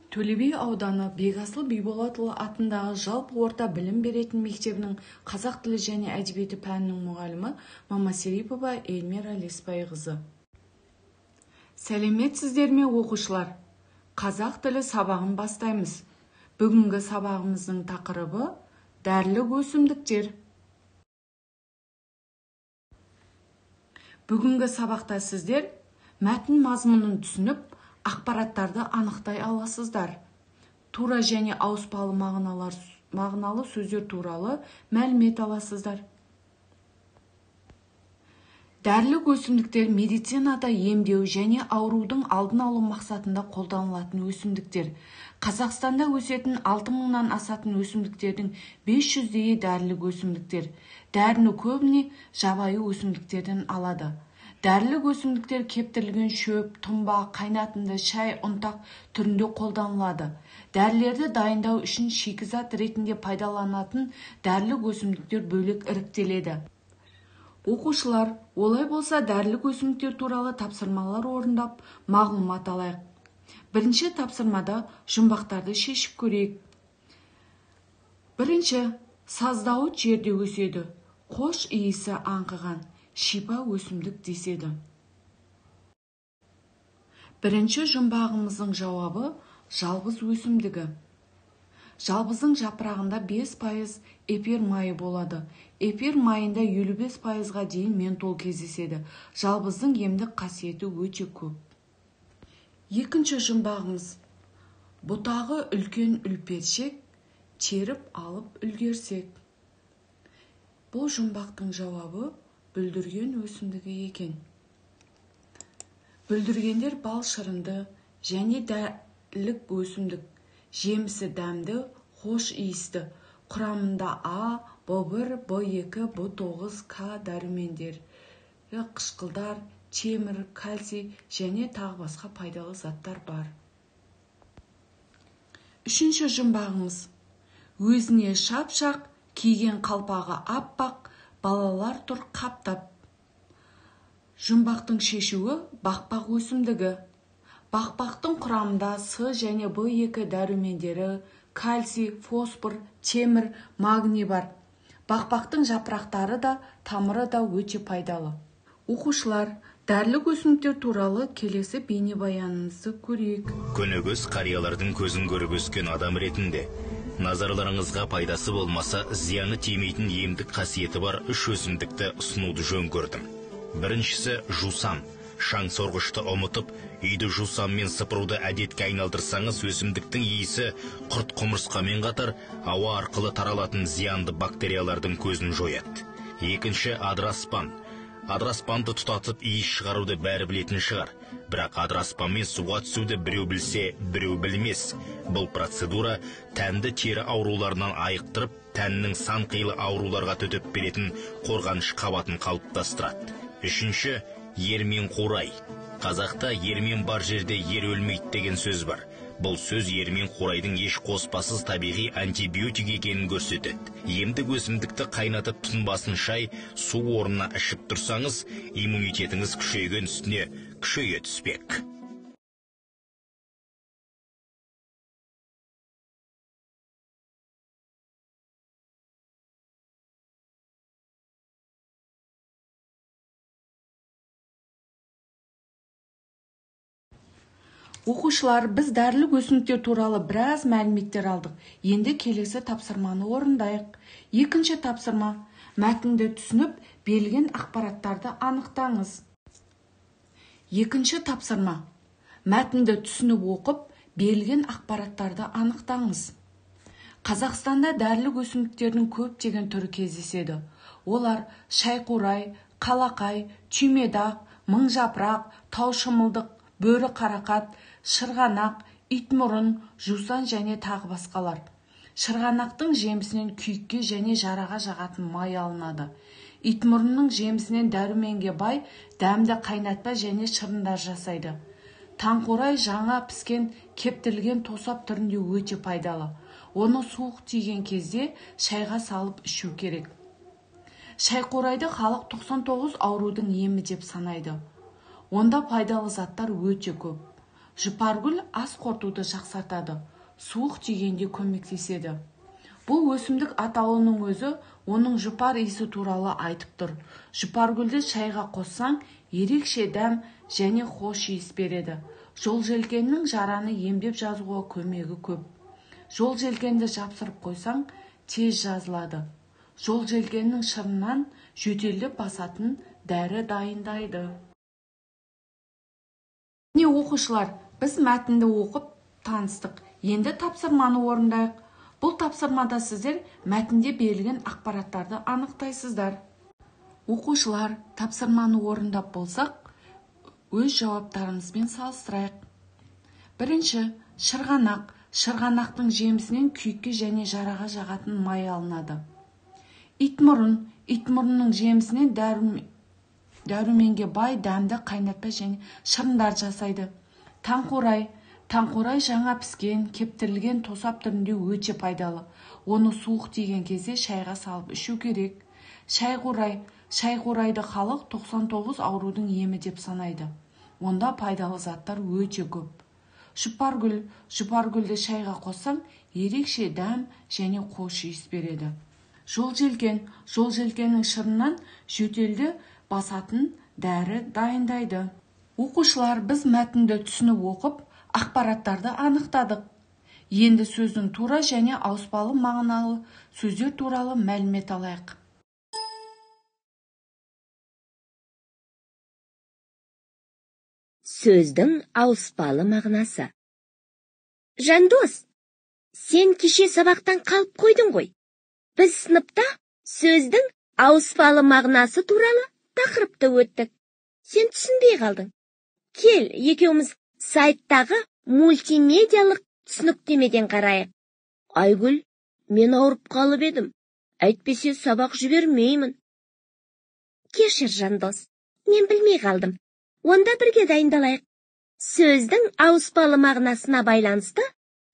Төле би ауданы Бекасыл Биболатұлы атындағы жалпы орта білім беретін мектебінің қазақ тілі және әдебиеті пәнінің мұғалімі Мамасерипова Эльмира Леспайқызы. Сәлеметсіздер ме оқушылар? Қазақ тілі сабағын бастаймыз. Бүгінгі сабағымыздың тақырыбы дәрілік өсімдіктер. Бүгінгі сабақта сіздер мәтін мазмұнын түсініп, ақпараттарды анықтай аласыздар. Тура және ауыспалы мағыналы сөздер туралы мәлімет аласыздар. Дәрілік өсімдіктер медицинада емдеу және аурудың алдын алу мақсатында қолданылатын өсімдіктер. Қазақстанда өсетін 6000-нан асатын өсімдіктердің 500-дейі дәрілік өсімдіктер. Дәріні көбіне жабайы өсімдіктерден алады. Дәрілік өсімдіктер кептірілген шөп, тұнба, қайнатынды шай, ұнтақ түрінде қолданылады. Дәрілерді дайындау үшін шикізат ретінде пайдаланатын дәрілік өсімдіктер бөлек іріктеледі. Оқушылар, олай болса дәрілік өсімдіктер туралы тапсырмалар орындап, мағлұмат алайық. Бірінші тапсырмада жұмбақтарды шешіп көрейік. Бірінші, саздауыт жерде өседі. Қош иісі аңқыған, шипа өсімдік деседі. Бірінші жұмбағымыздың жауабы жалбыз өсімдігі. Жалбыздың жапырағында 5% эфир майы болады. Эфир майында 55%-ға дейін ментол кездеседі. Жалбыздың емдік қасиеті өте көп. Екінші жұмбағымыз. Бұтағы үлкен үлпершек, теріп алып үлгерсек. Бұл жұмбақтың жауабы бүлдірген өсімдігі екен. Бүлдіргендер бал шырынды және дәрілік өсімдік. Жемісі дәмді, хош иісті. Құрамында А, В1, В2, В9, К дәрумендері, қышқылдар, темір, кальций және тағы басқа пайдалы заттар бар. Үшінші жұмбағымыз. Өзіне шап-шақ, киген қалпағы аппақ, балалар тұр қаптап. Жұмбақтың шешуі бақбақ өсімдігі. Бақбақтың құрамында С және В2 дәрумендері, кальций, фосфор, темір, магний бар. Бақбақтың жапырақтары да, тамыры да өте пайдалы. Оқушылар, дәрілік өсімдіктер туралы келесі бейнебаянымызды көрейік. Көнегөз қариялардың көзін көріп өскен адам ретінде назарларыңызға пайдасы болмаса, зияны тимейтін емдік қасиеті бар 3 өсімдікті ұсынуды жөн көрдім. Біріншісі жусан. Шаң сорғышты ұмытып, үйді жусанмен сыпыруды әдетке айналдырсаңыз, өсімдіктің иісі құрт құмырсқамен қатар ауа арқылы таралатын зиянды бактериялардың көзін жояды. Екінші адыраспан. Адыраспанды тұтатып иіс шығаруды бәрі білетін шығар. Бірақ адыраспанмен суға түсуді біреу білсе, біреу білмес. Бұл процедура тәнді тері ауруларынан айықтырып, тәннің сан қилы ауруларға төтеп беретін қорғаныш қабатын қалыптастырады. Үшінші, ермен қурай. Қазақта ермен бар жерде ер өлмейді деген сөз бар. Бұл сөз ермен қурайдың еш қоспасыз табиғи антибиотик екенін көрсетеді. Емдік өсімдікті қайнатып тұнбасын шай, су орнына ішіп тұрсаңыз, иммунитетіңіз күшейген үстіне күшейе түспек. Оқушылар, біз дәрілік өсімдіктер туралы біраз мәліметтер алдық. Енді келесі тапсырманы орындайық. Екінші тапсырма. Мәтінді түсініп, берілген ақпараттарды анықтаңыз. Екінші тапсырма. Мәтінді түсініп оқып, берілген ақпараттарды анықтаңыз. Қазақстанда дәрілік өсімдіктердің көптеген түрі кездеседі. Олар шайқурай, қалақай, түймедақ, мыңжапырақ, таушымылдық, бөрі қарақат, шырғанақ, итмұрын, жусан және тағы басқалар. Шырғанақтың жемісінен күйікке және жараға жағатын май алынады. Итмұрынның жемісінен дәруменге бай дәмді қайнатпа және шырындар жасайды. Таңқурай жаңа піскен кептірілген тосап түрінде өте пайдалы. Оны суық тиген кезде шайға салып ішу керек. Шайқурайды халық 99 аурудың емі деп санайды. Онда пайдалы заттар өте көп. Жұпаргүл ас қорытуды жақсартады, суық тигенде көмектеседі. Бұл өсімдік атауының өзі оның жұпар иісі туралы айтып тұр. Жұпаргүлді шайға қоссаң, ерекше дәм және хош иіс береді. Жолжелкеннің жараны емдеп жазуға көмегі көп. Жолжелкенді жапсырып қойсаң, тез жазылады. Жолжелкеннің шырынан жөтелді басатын дәрі дайындайды. Міне оқушылар, біз мәтінді оқып таныстық. Енді тапсырманы орындайық. Бұл тапсырмада сіздер мәтінде берілген ақпараттарды анықтайсыздар. Оқушылар, тапсырманы орындап болсақ, өз жауаптарымызбен салыстырайық. Бірінші, шырғанақ. Шырғанақтың жемісінен күйікке және жараға жағатын май алынады. Итмұрын. Итмұрынның жемісінен дәруменге бай дәмді қайнатпа және шырындар жасайды. Таңқурай. Таңқурай жаңа піскен, кептірілген тосап түрінде өте пайдалы. Оны суық тиген кезде шайға салып ішу керек. Шайқурай. Шайқурайды халық 99 аурудың емі деп санайды. Онда пайдалы заттар өте көп. Жұпаргүл. Жұпаргүлді шайға қоссаң, ерекше дәм және хош иіс береді. Жолжелкен. Жолжелкеннің шырынан жөтелді басатын дәрі дайындайды. Оқушылар, біз мәтінді түсініп оқып, ақпараттарды анықтадық. Енді сөздің тура және ауыспалы мағыналы сөздер туралы мәлімет алайық. Сөздің ауыспалы мағынасы. Жандос, сен кеше сабақтан қалып қойдың ғой. Біз сыныпта сөздің ауыспалы мағынасы туралы тақырыпты өттік. Сен түсінбей қалдың. Кел, екеуміз сайттағы мультимедиялық түсініктемеден қарайық. Айгүл, мен ауырып қалып едім. Әйтпесе сабақ жібермеймін. Кешір, Жандос, мен білмей қалдым. Онда бірге дайындалайық. Сөздің ауыспалы мағынасына байланысты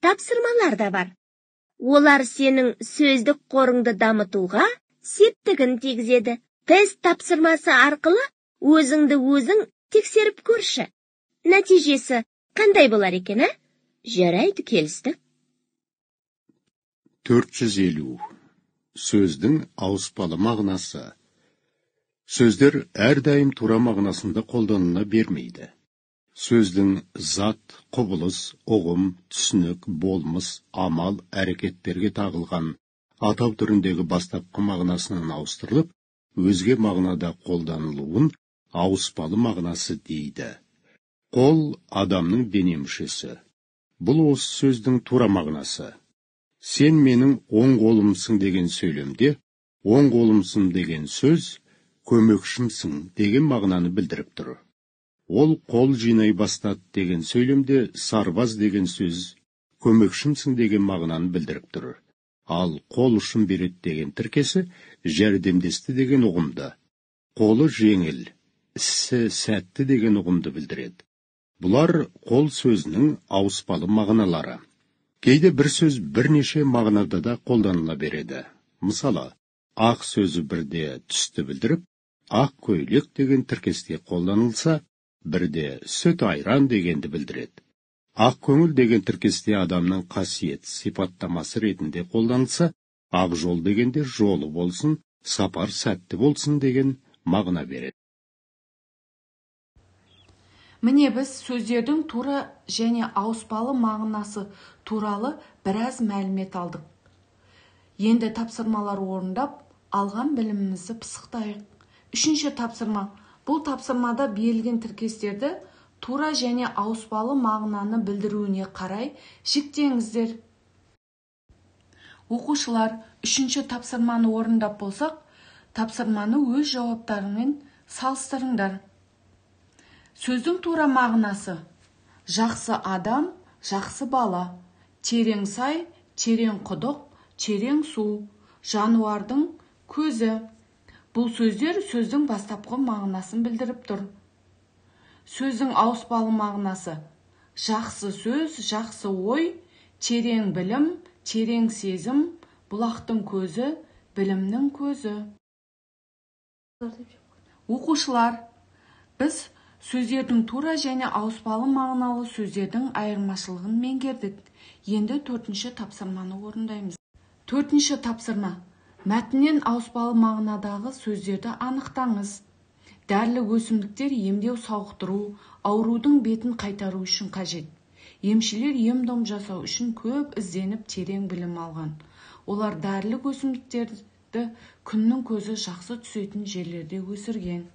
тапсырмалар да бар. Олар сенің сөздік қорыңды дамытуға септігін тигізеді. Тест тапсырмасы арқылы өзіңді өзің тексеріп көрші. Нәтижесі қандай болар екен, Жарайды, келістік. 450. Сөздің ауыспалы мағынасы. Сөздер әрдайым тура мағынасында қолданыла бермейді. Сөздің зат, құбылыс, ұғым, түсінік, болмыс, амал, әрекеттерге тағылған атау түріндегі бастапқы мағынасынан ауыстырылып, өзге мағынада қолданылуын ауыспалы мағынасы дейді. Қол адамның дене мүшесі. Бұл осы сөздің тура мағынасы. Сен менің оң қолымсың деген сөйлемде, оң қолымсың деген сөз көмекшімсің деген мағынаны білдіріп тұр. Ол қол жинай бастады деген сөйлемде сарбаз деген сөз көмекшімсің деген мағынаны білдіріп тұр. Ал қол ұшын береді деген тіркесі жәрдемдесті деген ұғымды. Қолы жеңіл, ісі сәтті деген ұғымды білдіреді. Бұлар қол сөзінің ауыспалы мағыналары. Кейде бір сөз бірнеше мағынада да қолданыла береді. Мысалы, ақ сөзі бірде түсті білдіріп, ақ көйлек деген тіркесте қолданылса, бірде сүт айран дегенді білдіреді. Ақ көңіл деген тіркесте адамның қасиет сипаттамасы ретінде қолданылса, ақ жол дегенде жолы болсын, сапар сәтті болсын деген мағына береді. Міне біз сөздердің тура және ауыспалы мағынасы туралы біраз мәлімет алдық. Енді тапсырмалар орындап, алған білімімізді пысықтайық. Үшінші тапсырма. Бұл тапсырмада берілген тіркестерді тура және ауыспалы мағынаны білдіруіне қарай жіктеңіздер. Оқушылар, үшінші тапсырманы орындап болсақ, тапсырманы өз жауаптарымен салыстырыңдар. Сөздің тура мағынасы. Жақсы адам, жақсы бала. Терең сай, терең құдық, терең су. Жануардың көзі. Бұл сөздер сөздің бастапқы мағынасын білдіріп тұр. Сөздің ауыспалы мағынасы. Жақсы сөз, жақсы ой, терең білім, терең сезім, бұлақтың көзі, білімнің көзі. Оқушылар, біз Сөздердің тура және ауыспалы мағыналы сөздердің айырмашылығын меңгердік. Енді 4-ші тапсырманы орындаймыз. 4-ші тапсырма. Мәтіннен ауыспалы мағынадағы сөздерді анықтаңыз. Дәрілік өсімдіктер емдеу сауықтыру, аурудың бетін қайтару үшін қажет. Емшілер ем-дом жасау үшін көп ізденіп терең білім алған. Олар дәрілік өсімдіктерді күннің көзі жақсы түсетін жерлерде өсірген.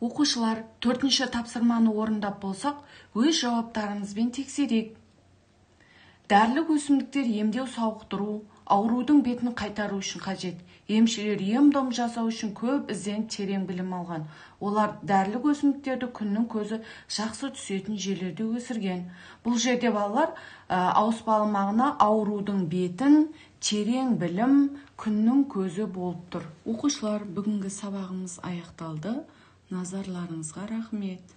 Оқушылар, 4-ші тапсырманы орындап болсақ, өз жауаптарыңызбен тексерейік. Дәрілік өсімдіктер емдеу сауықтыру, аурудың бетін қайтару үшін қажет. Емшілер ем-дом жасау үшін көп ізденіп терең білім алған. Олар дәрілік өсімдіктерді күннің көзі жақсы түсетін жерлерде өсірген. Бұл жерде балалар ауыспалы мағына аурудың бетін, терең білім, күннің көзі болып тұр. Оқушылар, бүгінгі сабағымыз аяқталды. Назарларыңызға рахмет.